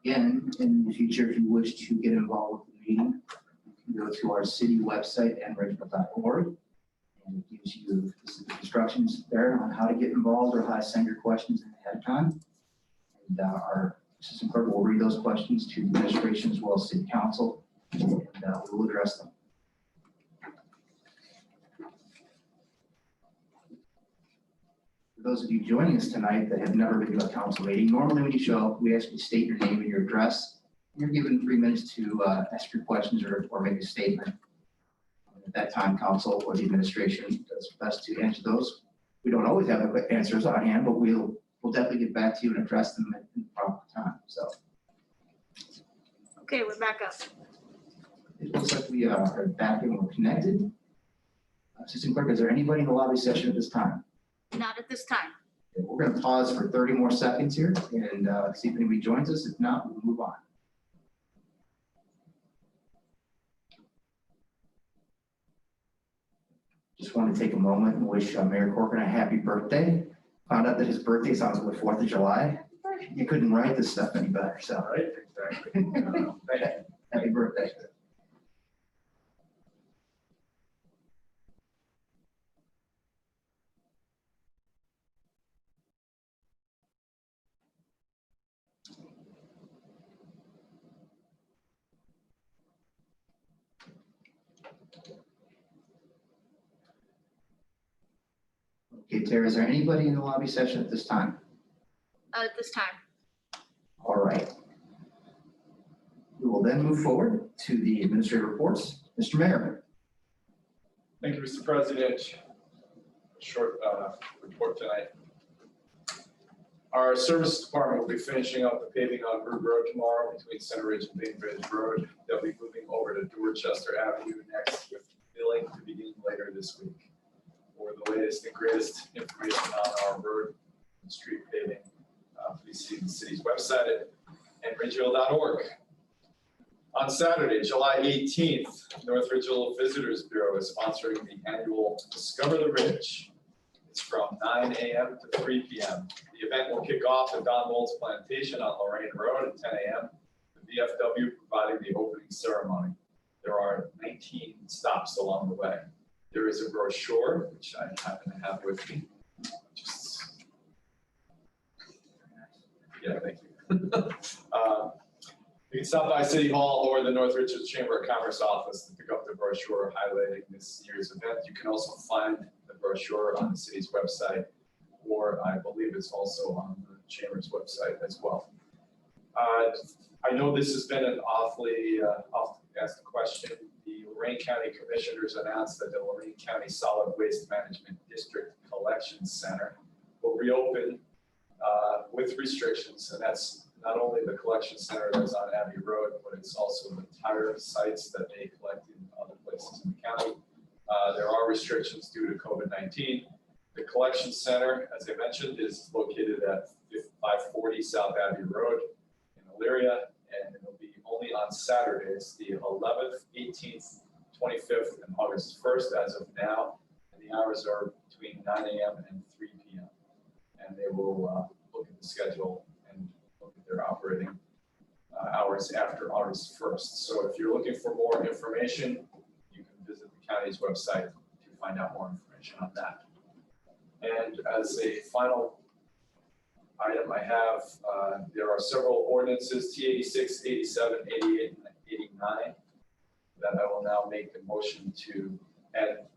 Again, in the future, if you wish to get involved with the meeting, you can go to our city website, nregional.org, and it gives you specific instructions there on how to get involved or how to send your questions ahead of time. And our assistant clerk will read those questions to the administration as well as city council, and we will address them. For those of you joining us tonight that have never been to a council meeting, normally when you show up, we ask you to state your name and your address. You're given 3 minutes to ask your questions or make a statement. At that time, council or the administration does best to answer those. We don't always have the answers on hand, but we'll definitely get back to you and address them in the proper time. So. Okay, we're back up. It looks like we are back and we're connected. Assistant Clerk, is there anybody in the lobby session at this time? Not at this time. Okay, we're going to pause for 30 more seconds here and see if anybody joins us. If not, we'll move on. Just want to take a moment and wish Mayor Corcoran a happy birthday. Found out that his birthday is on the 4th of July. You couldn't write this stuff any better, so. Right, exactly. Happy birthday. Okay, Tara, is there anybody in the lobby session at this time? At this time. All right. We will then move forward to the administrative reports. Mr. Mayor. Thank you, Mr. President. Short report tonight. Our service department will be finishing up the paving on Root Road tomorrow between Center Ridge and Bainbridge Road. They'll be moving over to Dorchester Avenue next with billing to begin later this week. For the latest and greatest information on our road and street paving, please see the city's website at nregional.org. On Saturday, July 18th, North Ridgeville Visitors Bureau is sponsoring the annual Discover the Ridge. It's from 9 a.m. to 3 p.m. The event will kick off at Don Mold's Plantation on Lorraine Road at 10 a.m. The VFW providing the opening ceremony. There are 19 stops along the way. There is a brochure, which I happen to have with me. Yeah, thank you. You can stop by City Hall or the North Ridgeville Chamber of Commerce office to pick up the brochure highlighting this year's event. You can also find the brochure on the city's website, or I believe it's also on the Chamber's website as well. I know this has been an awfully often asked question. The Lorain County Commissioners announced that the Lorain County Solid Waste Management District Collection Center will reopen with restrictions, and that's not only the collection center that's on Abbey Road, but it's also the tire sites that they collect in other places in the county. There are restrictions due to COVID-19. The collection center, as I mentioned, is located at 540 South Abbey Road in Elyria, and it'll be only on Saturdays, the 11th, 18th, 25th, and August 1st as of now. And the hours are between 9 a.m. and 3 p.m. And they will look at the schedule and look at their operating hours after August 1st. So if you're looking for more information, you can visit the county's website to find out more information on that. And as a final item I have, there are several ordinances, T86, 87, 88, and 89, that I will now make the motion to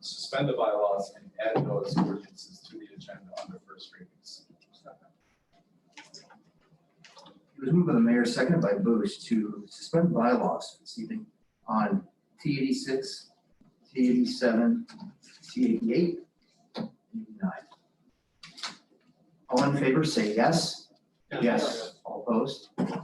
suspend the bylaws and add those ordinances to the agenda under first readings. It was moved by the mayor, seconded by Bush, to suspend bylaws this evening on T86, T87, T88, 89. All in favor, say yes. Yes. All opposed? And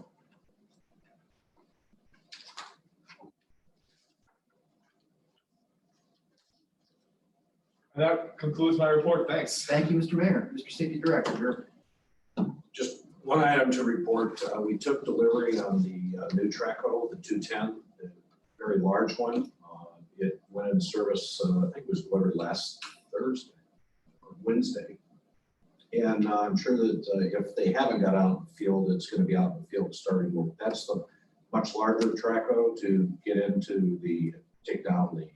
that concludes my report. Thanks. Thank you, Mr. Mayor. Mr. Safety Director. Just one item to report. We took delivery on the new track hoe, the 210, the very large one. It went into service, I think it was delivered last Thursday or Wednesday. And I'm sure that if they haven't got out in the field, it's going to be out in the field starting with, that's the much larger trackhoe to get into the, take down the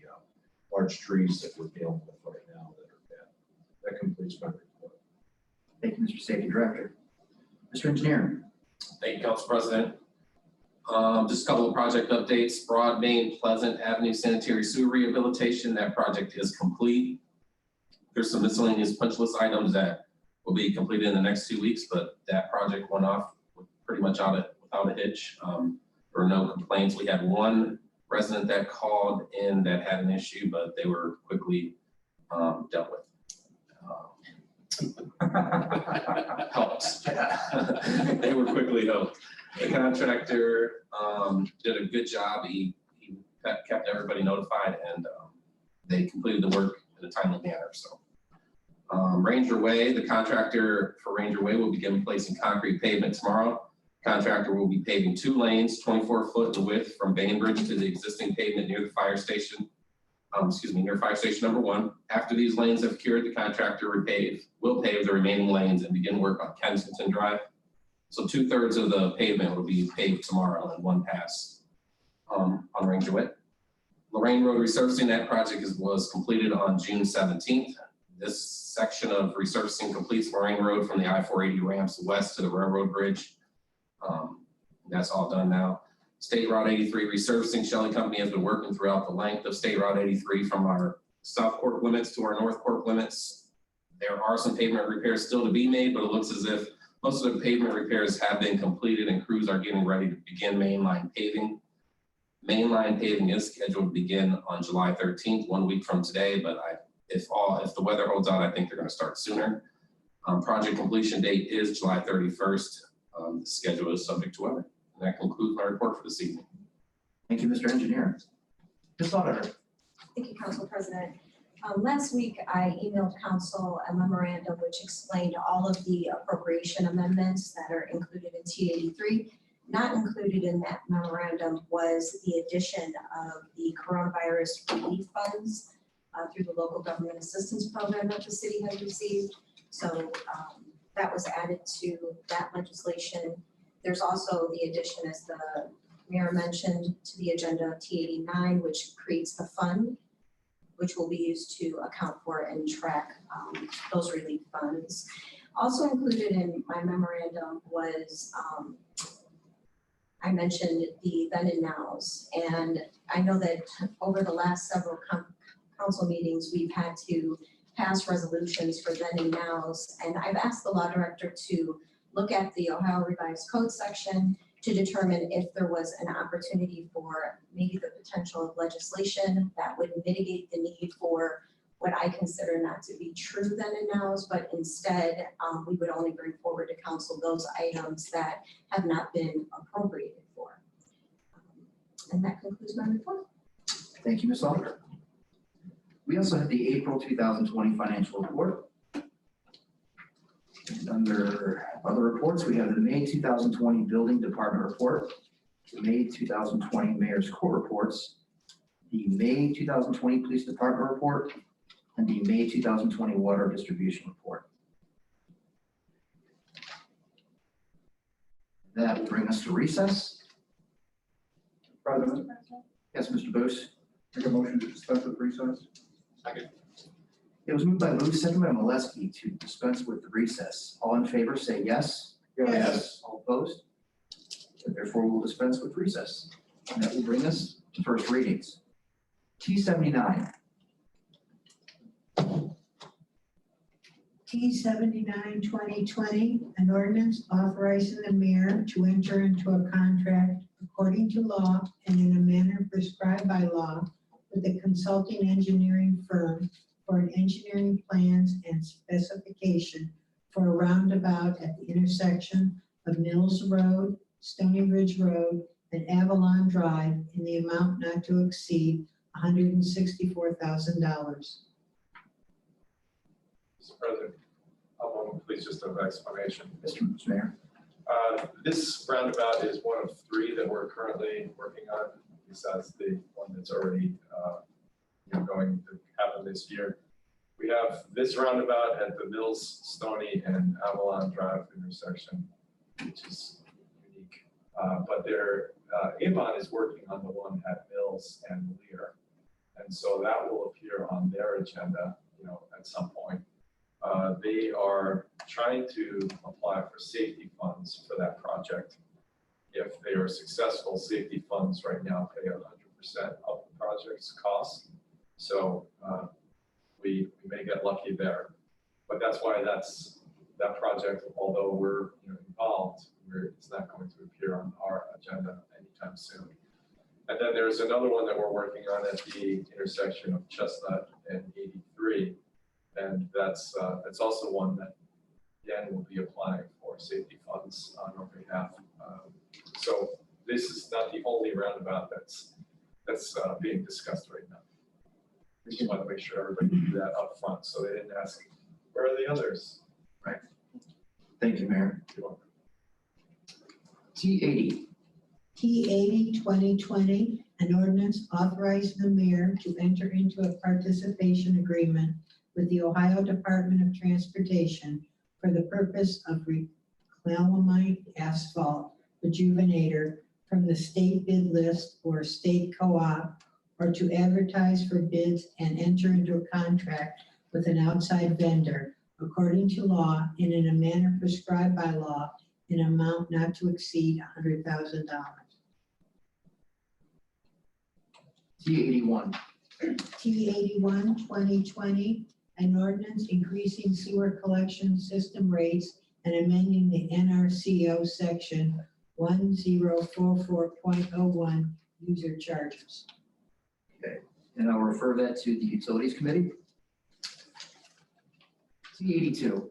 large trees that we're dealing with right now that are dead. That completes my report. Thank you, Mr. Safety Director. Mr. Engineer. Thank you, Council President. Just a couple of project updates. Broad Main Pleasant Avenue Sanitary Sewer Rehabilitation. That project is complete. There's some miscellaneous punch list items that will be completed in the next 2 weeks, but that project went off pretty much without a hitch. There were no complaints. We had one resident that called in that had an issue, but they were quickly dealt with. Helps. They were quickly helped. The contractor did a good job. He kept everybody notified, and they completed the work in a timely manner. So Ranger Way, the contractor for Ranger Way will begin placing concrete pavement tomorrow. Contractor will be paving 2 lanes, 24 foot in width from Bainbridge to the existing pavement near the fire station. Near fire station number 1. After these lanes have cured, the contractor will pave the remaining lanes and begin work on Kensington Drive. So 2/3 of the pavement will be paved tomorrow in 1 pass on Ranger Way. Lorraine Road resurfacing, that project was completed on June 17th. This section of resurfacing completes Lorraine Road from the I-480 ramps west to the railroad bridge. That's all done now. State Route 83 resurfacing, Shelley Company has been working throughout the length of State Route 83 from our South Corp limits to our North Corp limits. There are some pavement repairs still to be made, but it looks as if most of the pavement repairs have been completed and crews are getting ready to begin mainline paving. Mainline paving is scheduled to begin on July 13th, 1 week from today, but if the weather holds out, I think they're going to start sooner. Project completion date is July 31st. The schedule is subject to weather. And that concludes my report for this evening. Thank you, Mr. Engineer. Ms. Auditor. Thank you, Council President. Last week, I emailed Council a memorandum which explained all of the appropriation amendments that are included in T83. Not included in that memorandum was the addition of the coronavirus relief funds through the local government assistance program that the city has received. So that was added to that legislation. There's also the addition, as the Mayor mentioned, to the agenda of T89, which creates the fund, which will be used to account for and track those relief funds. Also included in my memorandum was, I mentioned the then and nows. And I know that over the last several council meetings, we've had to pass resolutions for then and nows. And I've asked the law director to look at the Ohio Revised Code section to determine if there was an opportunity for maybe the potential of legislation that would mitigate the need for what I consider not to be true then and nows, but instead we would only bring forward to council those items that have not been appropriated for. And that concludes my report. Thank you, Ms. Auditor. We also have the April 2020 financial report. And under other reports, we have the May 2020 Building Department report, the May 2020 Mayor's Court reports, the May 2020 Police Department report, and the May 2020 Water Distribution report. That will bring us to recess. President, Yes, Mr. Booth. make a motion to dispense with recess. Second. It was moved by Booth, second by Molesky to dispense with the recess. All in favor, say yes. Yes. All opposed? And therefore, we'll dispense with recess. And that will bring us to first readings. T79. T79 2020, an ordinance authorizing the mayor to enter into a contract according to law and in a manner prescribed by law with a consulting engineering firm for an engineering plans and specification for a roundabout at the intersection of Mills Road, Stony Ridge Road, and Avalon Drive in the amount not to exceed $164,000. Mr. President, a moment, please, just an explanation. Mr. Mayor. This roundabout is one of 3 that we're currently working on, besides the one that's already going to happen this year. We have this roundabout at the Mills, Stony, and Avalon Drive intersection, which is unique. But Avon is working on the one at Mills and Lear. And so that will appear on their agenda, at some point. They are trying to apply for safety funds for that project. If they are successful, safety funds right now pay 100% of the project's cost. So we may get lucky there. But that's why that project, although we're involved, it's not going to appear on our agenda anytime soon. And then there's another one that we're working on at the intersection of Chestnut and 83. And that's also one that, again, will be applying for safety funds on our behalf. So this is not the only roundabout that's being discussed right now. We just want to make sure everybody knew that up front, so they didn't ask, where are the others? Right. Thank you, Mayor. You're welcome. T80. T80 2020, an ordinance authorizing the mayor to enter into a participation agreement with the Ohio Department of Transportation for the purpose of reclamite asphalt rejuvenator from the state bid list or state co-op, or to advertise for bids and enter into a contract with an outside vendor according to law and in a manner prescribed by law in an amount not to exceed $100,000. T81. T81 2020, an ordinance increasing sewer collection system rates and amending the NRCO section 1044.01 user charges. And I'll refer that to the Utilities Committee. T82.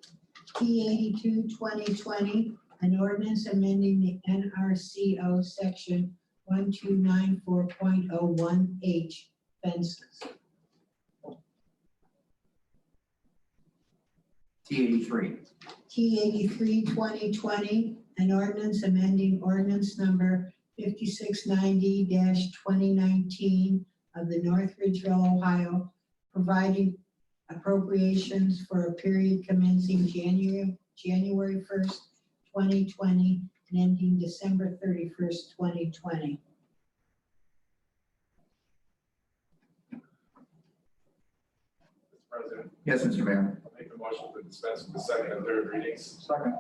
T82 2020, an ordinance amending the NRCO section 1294.01H fences. T83. T83 2020, an ordinance amending ordinance number 5690-2019 of the North Ridgeville, Ohio, providing appropriations for a period commencing January 1st, 2020 and ending December 31st, 2020. Mr. President, Yes, Mr. Mayor. I'll make a motion to dispense with the second and third readings. Second.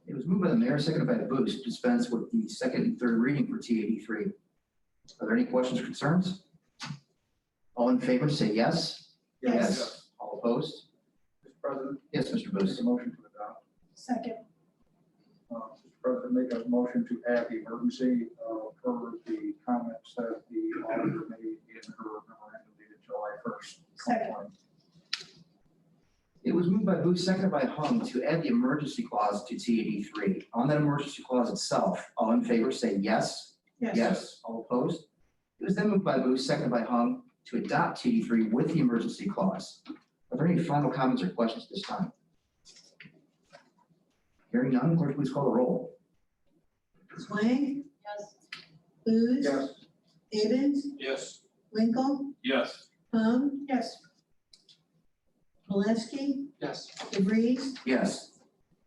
It was moved by the mayor, seconded by Booth, to dispense with the second and third reading for T83. Are there any questions or concerns? All in favor, say yes. Yes. All opposed? Mr. President, Yes, Mr. make Booth. a motion to adopt. Second. Mr. President, make a motion to add the emergency per the comments that the auditor made in her memorandum dated July 1st. Second. 2020. It was moved by Booth, seconded by Hung, to add the emergency clause to T83. On that emergency clause itself, all in favor, say yes. Yes. All opposed? It was then moved by Booth, seconded by Hung, to adopt T83 with the emergency clause. Are there any final comments or questions at this time? Hearing none, clerk, please call the roll. Swain? Yes. Booth? Yes. Davis? Yes. Winkle? Yes. Hung? Yes. Maleski? Yes. DeVries? Yes.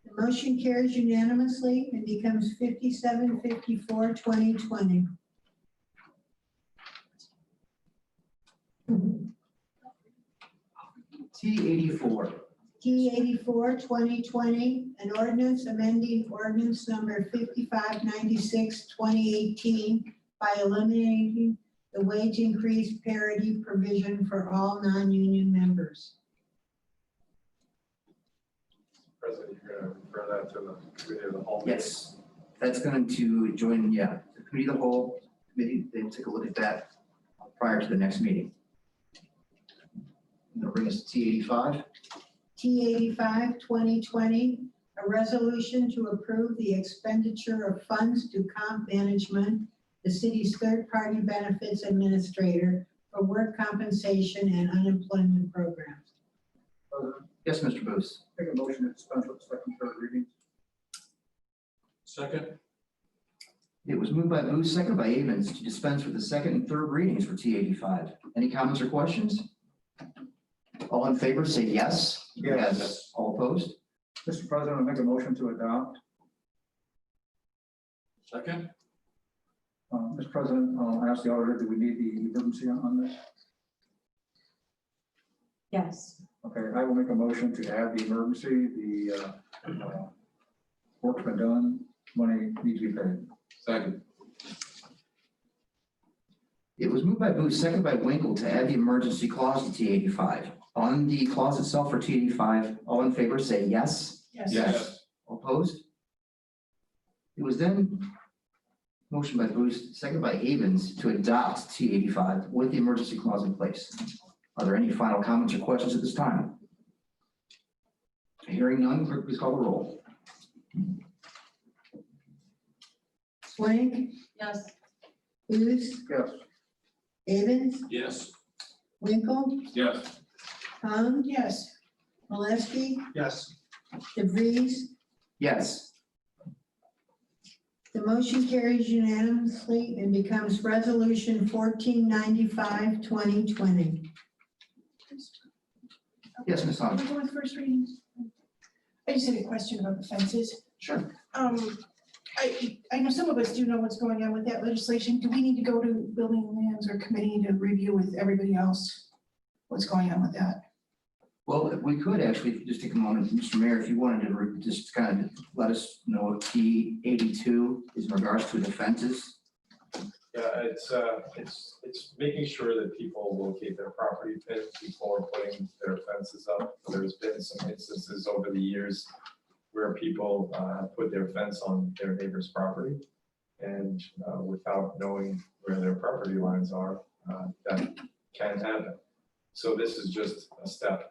The motion carries unanimously and becomes 57-54, 2020. T84. T84 2020, an ordinance amending ordinance number 5596 2018 by eliminating the wage increase parity provision for all non-union members. President, you're going to refer that to the committee of the whole? Yes. That's going to join, the committee of the whole committee. They'll take a look at that prior to the next meeting. And that'll bring us to T85. T85 2020, a resolution to approve the expenditure of funds to comp management, the city's third-party benefits administrator for work compensation and unemployment programs. President, Yes, Mr. Booth. make a motion to dispense with the second, third readings. Second. It was moved by Booth, seconded by Avens, to dispense with the second and third readings for T85. Any comments or questions? All in favor, say yes. Yes. All opposed? Mr. President, I make a motion to adopt. Second? Mr. President, I'll ask the auditor, do we need the emergency on this? Yes. Okay, I will make a motion to add the emergency, the work's been done, money needs to be paid. Second. It was moved by Booth, second by Winkle to add the emergency clause to T85. On the clause itself for T85, all in favor say yes. Yes. All opposed? It was then motion by Booth, second by Havens to adopt T85 with the emergency clause in place. Are there any final comments or questions at this time? Hearing none, clerk, please call the roll. Swank, Yes. Booth, Yes. Havens, Yes. Winkle, Yes. Hung, Yes. Maleski, Yes. DeVries. Yes. The motion carries unanimously and becomes resolution 1495, 2020. Yes, Ms. Can Hahn. we go with first reading? I just had a question about the fences. Sure. I know some of us do know what's going on with that legislation. Do we need to go to building and lands or committee to review with everybody else what's going on with that? Well, if we could actually just take a moment, Mr. Mayor, if you wanted to just kind of let us know what T82 is in regards to the fences. Yeah, it's making sure that people locate their property pins before putting their fences up. There's been some instances over the years where people put their fence on their neighbor's property and without knowing where their property lines are, that can happen. So this is just a step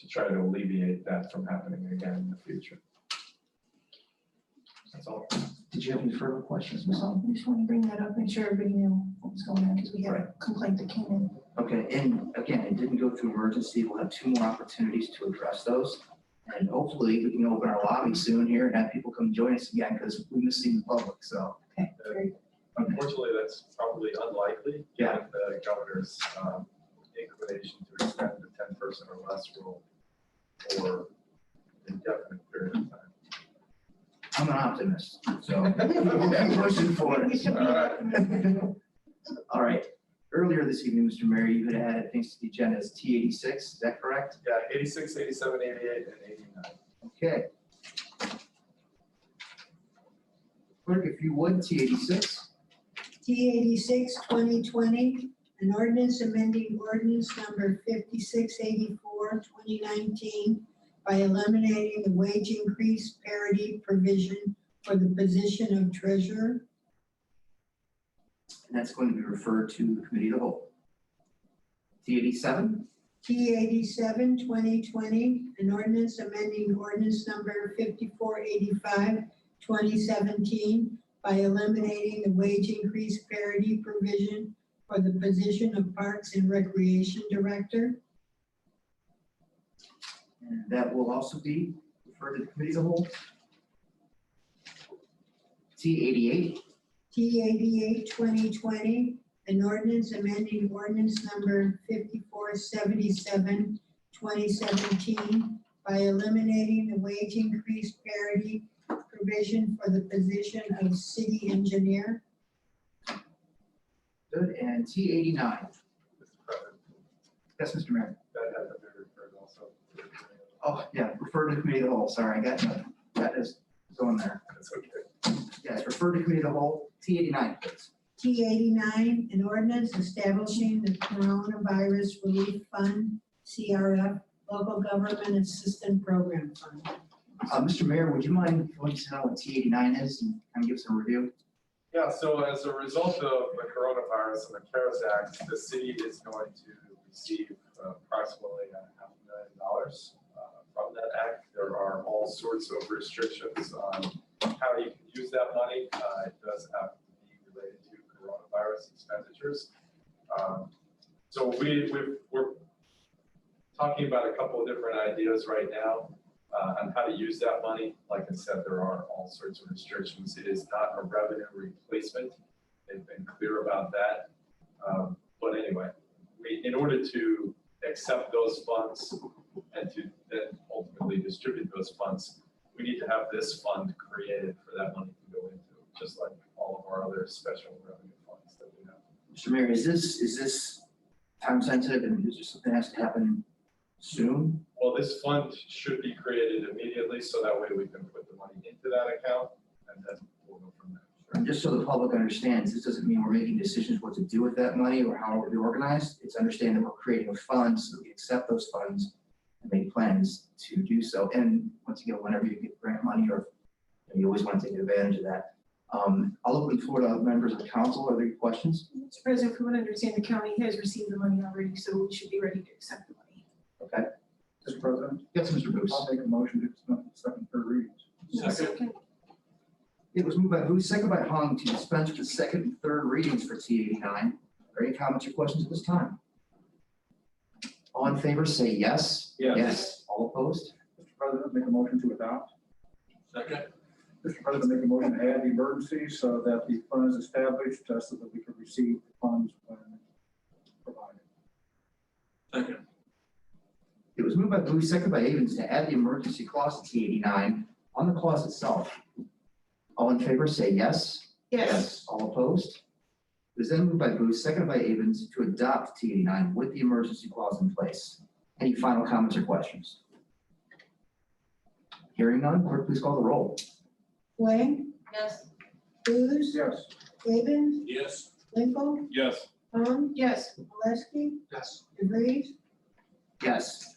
to try to alleviate that from happening again in the future. That's all. Did you have any further questions, Ms. Hahn? I just want to bring that up, make sure everybody knew what was going on because we had a complaint that came in. Okay, and again, it didn't go through emergency. We'll have 2 more opportunities to address those. And hopefully we can open our lobby soon here and have people come join us again because we miss seeing the public, so. Okay, very good. Unfortunately, that's probably unlikely. Yeah. Given the governor's inclination to extend the 10-person or less rule for an indefinite period of time. I'm an optimist, so I'm pushing for We it. should be- All right. Earlier this evening, Mr. Mayor, you had added things to the agenda as T86, is that correct? Yeah, 86, 87, 88, and 89. Okay. Clerk, if you would, T86. T86, 2020, an ordinance amending ordinance number 5684, 2019 by eliminating the wage increase parity provision for the position of treasurer. And that's going to be referred to the committee of the whole. T87. T87, 2020, an ordinance amending ordinance number 5485, 2017 by eliminating the wage increase parity provision for the position of Parks and Recreation Director. And that will also be referred to the committee of the whole. T88. T88, 2020, an ordinance amending ordinance number 5477, 2017 by eliminating the wage increase parity provision for the position of city engineer. Good, and T89. Mr. President, Yes, Mr. Mayor. that has to be referred also. to the committee. Oh, yeah, refer to the committee of the whole, sorry, I got that is going there. That's okay. Yes, refer to committee of the whole, T89, please. T89, an ordinance establishing the Coronavirus Relief Fund, CRF, Local Government Assistance Program Fund. Mr. Mayor, would you mind going to know what T89 is and kind of give us a review? Yeah, so as a result of the coronavirus and the CARES Act, the city is going to receive approximately $500,000 from that act. There are all sorts of restrictions on how you can use that money. It does have to be related to coronavirus expenditures. So we're talking about a couple of different ideas right now on how to use that money. Like I said, there are all sorts of restrictions. It is not a revenue replacement. They've been clear about that. But anyway, in order to accept those funds and to then ultimately distribute those funds, we need to have this fund created for that money to go into, just like all of our other special revenue funds that we have. Mr. Mayor, is this time sensitive and is there something that has to happen soon? Well, this fund should be created immediately, so that way we can put the money into that account and then we'll go from there. And just so the public understands, this doesn't mean we're making decisions what to do with that money or how it will be organized. It's understand that we're creating a fund so that we accept those funds and make plans to do so. And once again, whenever you get grant money or you always want to take advantage of that. I'll open the floor to members of the council. Are there any questions? Mr. President, from what I understand, the county has received the money already, so we should be ready to accept the money. Okay. Mr. President, Yes, Mr. Booth. I'll make a motion to dispense with second, third readings. Second. It was moved by Booth, second by Hung to dispense with the second and third readings for T89. Are there any comments or questions at this time? All in favor, say yes. Yes. Yes. All opposed? Mr. President, make a motion to adopt. Second. Mr. President, make a motion to add the emergency so that the fund is established, so that we can receive the funds when provided. Second. It was moved by Booth, second by Avens to add the emergency clause to T89 on the clause itself. All in favor, say yes. Yes. All opposed? It was then moved by Booth, seconded by Avens to adopt T89 with the emergency clause in place. Any final comments or questions? Hearing none, clerk, please call the roll. Wang, Yes. Booth, Yes. Avens, Yes. Lincoln, Yes. Hung, Yes. Oleski, Yes. DeVries. Yes.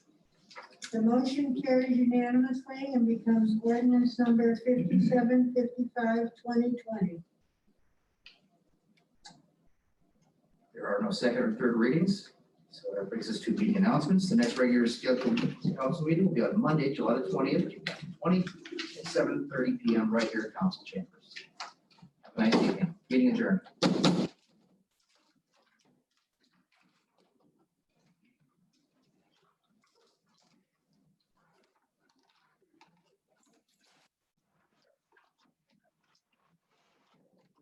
The motion carries unanimously and becomes ordinance number 5755, 2020. There are no second or third readings. So that brings us to meeting announcements. The next regular scheduled council meeting will be on Monday, July the 20th, 2020 at 7:30 p.m. right here at council chambers. Have a nice evening. Meeting adjourned.